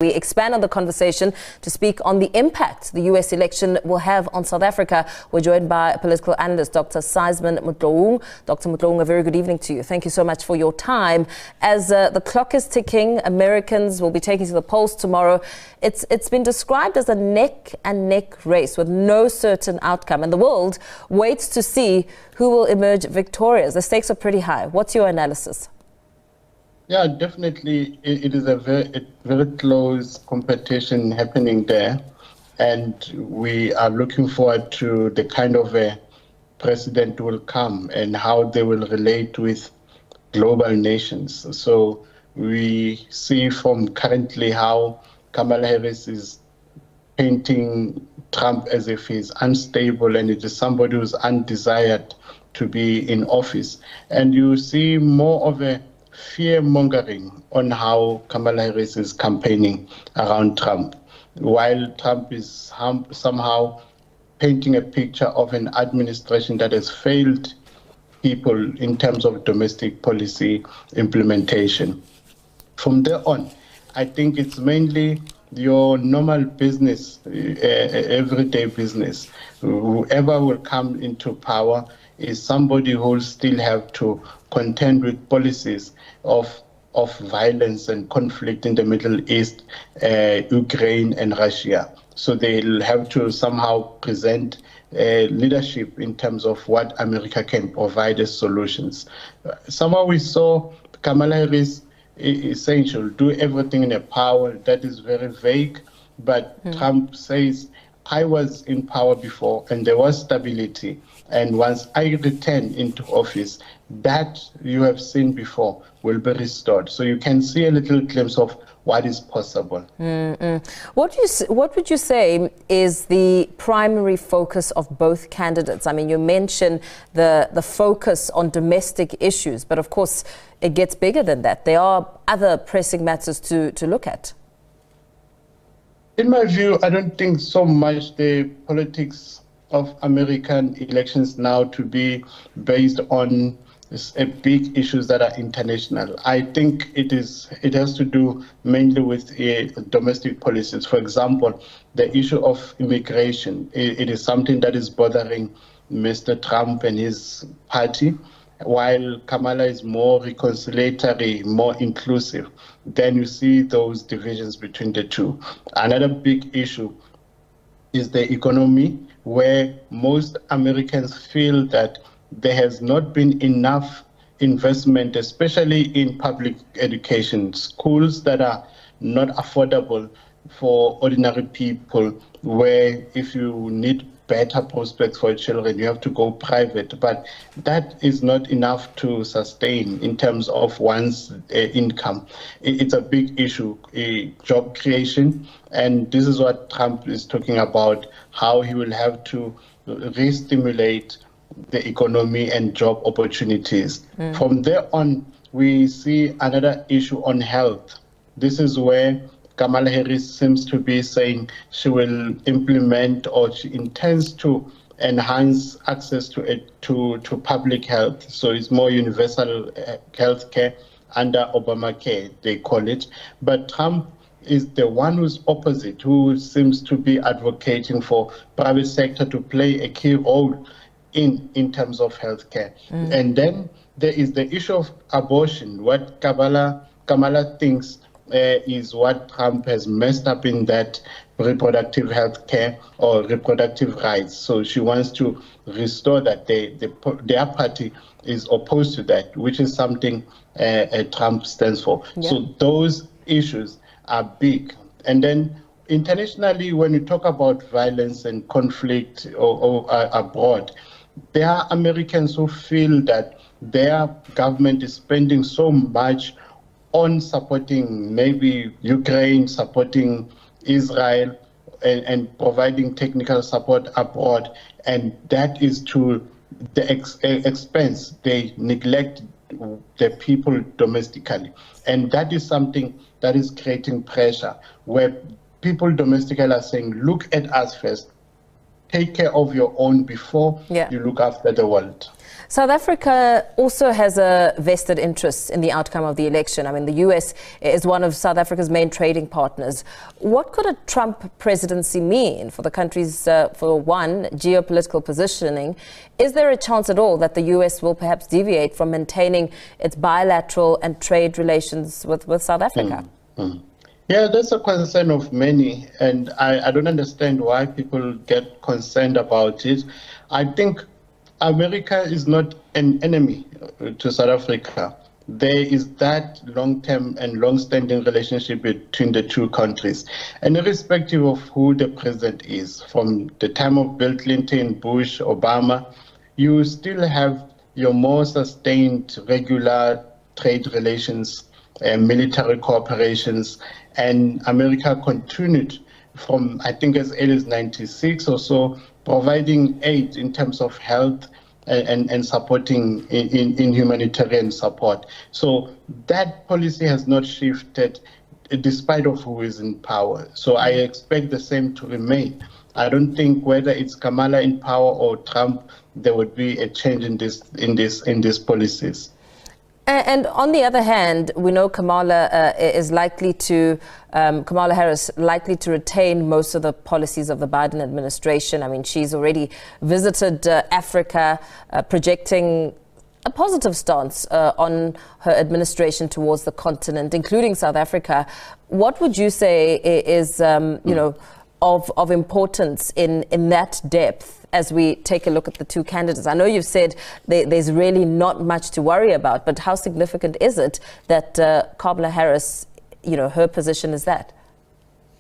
We expand on the conversation to speak on the impact the U.S. election will have on South Africa. We're joined by political analyst Dr. Saisman Motlou. Dr. Motlou, a very good evening to you. Thank you so much for your time. As the clock is ticking, Americans will be taking to the polls tomorrow. It's been described as a neck-and-neck race with no certain outcome, and the world waits to see who will emerge victorious. The stakes are pretty high. What's your analysis? Yeah, definitely. It is a very close competition happening there. And we are looking forward to the kind of a president who will come and how they will relate with global nations. So we see from currently how Kamala Harris is painting Trump as if he's unstable and it is somebody who's undesired to be in office. And you see more of a fear-mongering on how Kamala Harris is campaigning around Trump, while Trump is somehow painting a picture of an administration that has failed people in terms of domestic policy implementation. From there on, I think it's mainly your normal business, everyday business. Whoever will come into power is somebody who will still have to contend with policies of violence and conflict in the Middle East, Ukraine and Russia. So they'll have to somehow present leadership in terms of what America can provide as solutions. Somehow we saw Kamala Harris saying she'll do everything in her power. That is very vague, but Trump says, I was in power before and there was stability. And once I return into office, that you have seen before will be restored. So you can see a little glimpse of what is possible. What would you say is the primary focus of both candidates? I mean, you mentioned the focus on domestic issues, but of course it gets bigger than that. There are other pressing matters to look at. In my view, I don't think so much the politics of American elections now to be based on big issues that are international. I think it has to do mainly with domestic policies. For example, the issue of immigration. It is something that is bothering Mr. Trump and his party, while Kamala is more reconciliatory, more inclusive. Then you see those divisions between the two. Another big issue is the economy, where most Americans feel that there has not been enough investment, especially in public education, schools that are not affordable for ordinary people, where if you need better prospects for children, you have to go private. But that is not enough to sustain in terms of one's income. It's a big issue, job creation. And this is what Trump is talking about, how he will have to re-stimulate the economy and job opportunities. From there on, we see another issue on health. This is where Kamala Harris seems to be saying she will implement or she intends to enhance access to public health. So it's more universal health care under Obamacare, they call it. But Trump is the one who's opposite, who seems to be advocating for private sector to play a key role in terms of healthcare. And then there is the issue of abortion. What Kamala thinks is what Trump has messed up in that reproductive health care or reproductive rights. So she wants to restore that. Their party is opposed to that, which is something Trump stands for. Yeah. So those issues are big. And then internationally, when you talk about violence and conflict or abroad, there are Americans who feel that their government is spending so much on supporting maybe Ukraine, supporting Israel, and providing technical support abroad. And that is to the expense. They neglect the people domestically. And that is something that is creating pressure, where people domestically are saying, look at us first. Take care of your own before you look after the world. South Africa also has a vested interest in the outcome of the election. I mean, the US is one of South Africa's main trading partners. What could a Trump presidency mean for the country's, for one, geopolitical positioning? Is there a chance at all that the US will perhaps deviate from maintaining its bilateral and trade relations with South Africa? Yeah, that's a concern of many, and I don't understand why people get concerned about it. I think America is not an enemy to South Africa. There is that long-term and long-standing relationship between the two countries. And irrespective of who the president is, from the time of Bill Clinton, Bush, Obama, you still have your more sustained regular trade relations, military cooperations, and America continued from, I think, as early as 96 or so, providing aid in terms of health and supporting in humanitarian support. So that policy has not shifted despite of who is in power. So I expect the same to remain. I don't think whether it's Kamala in power or Trump, there would be a change in these policies. And on the other hand, we know Kamala Harris likely to retain most of the policies of the Biden administration. I mean, she's already visited Africa, projecting a positive stance on her administration towards the continent, including South Africa. What would you say is, of importance in that depth as we take a look at the two candidates? I know you've said there's really not much to worry about, but how significant is it that Kamala Harris, her position is that?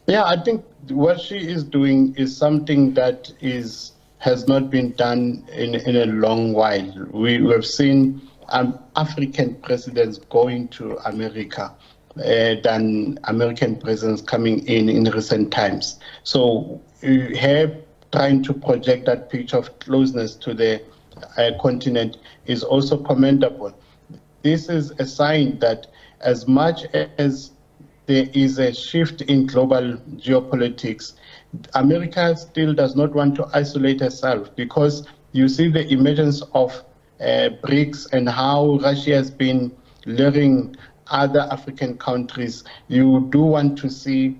Yeah, I think what she is doing is something that has not been done in a long while. We have seen African presidents going to America than American presidents coming in recent times. So her trying to project that picture of closeness to the continent is also commendable. This is a sign that as much as there is a shift in global geopolitics, America still does not want to isolate herself, because you see the emergence of BRICS and how Russia has been luring other African countries. You do want to see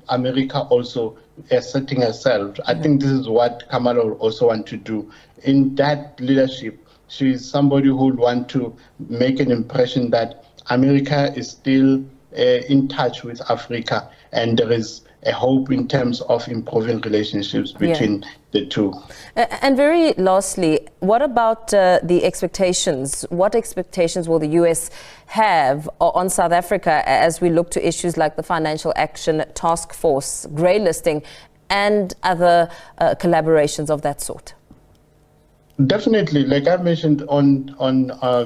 America also asserting herself. I think this is what Kamala will also want to do. In that leadership, she is somebody who would want to make an impression that America is still in touch with Africa, and there is a hope in terms of improving relationships between the two. And very lastly, what about the expectations? What expectations will the US have on South Africa as we look to issues like the Financial Action Task Force, grey listing, and other collaborations of that sort? Definitely, like I mentioned on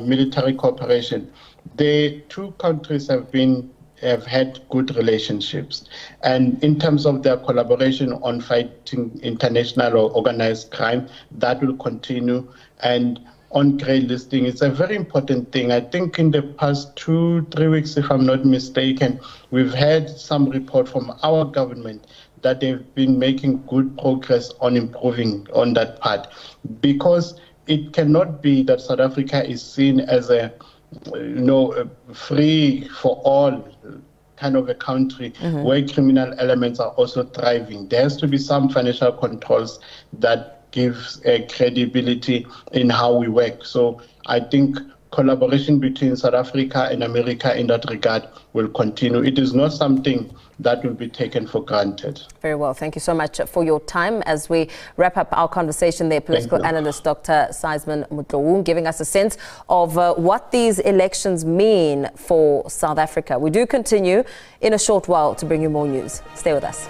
military cooperation, the two countries have had good relationships, and in terms of their collaboration on fighting international or organized crime, that will continue. And on grey listing, it's a very important thing. I think in the past 2-3 weeks, if I'm not mistaken, we've had some report from our government that they've been making good progress on improving on that part, because it cannot be that South Africa is seen as a free for all kind of a country where criminal elements are also thriving. There has to be some financial controls that gives credibility in how we work. So I think collaboration between South Africa and America in that regard will continue. It is not something that will be taken for granted. Very well. Thank you so much for your time. As we wrap up our conversation there, political analyst Dr. Saisman Motlou giving us a sense of what these elections mean for South Africa. We do continue in a short while to bring you more news. Stay with us.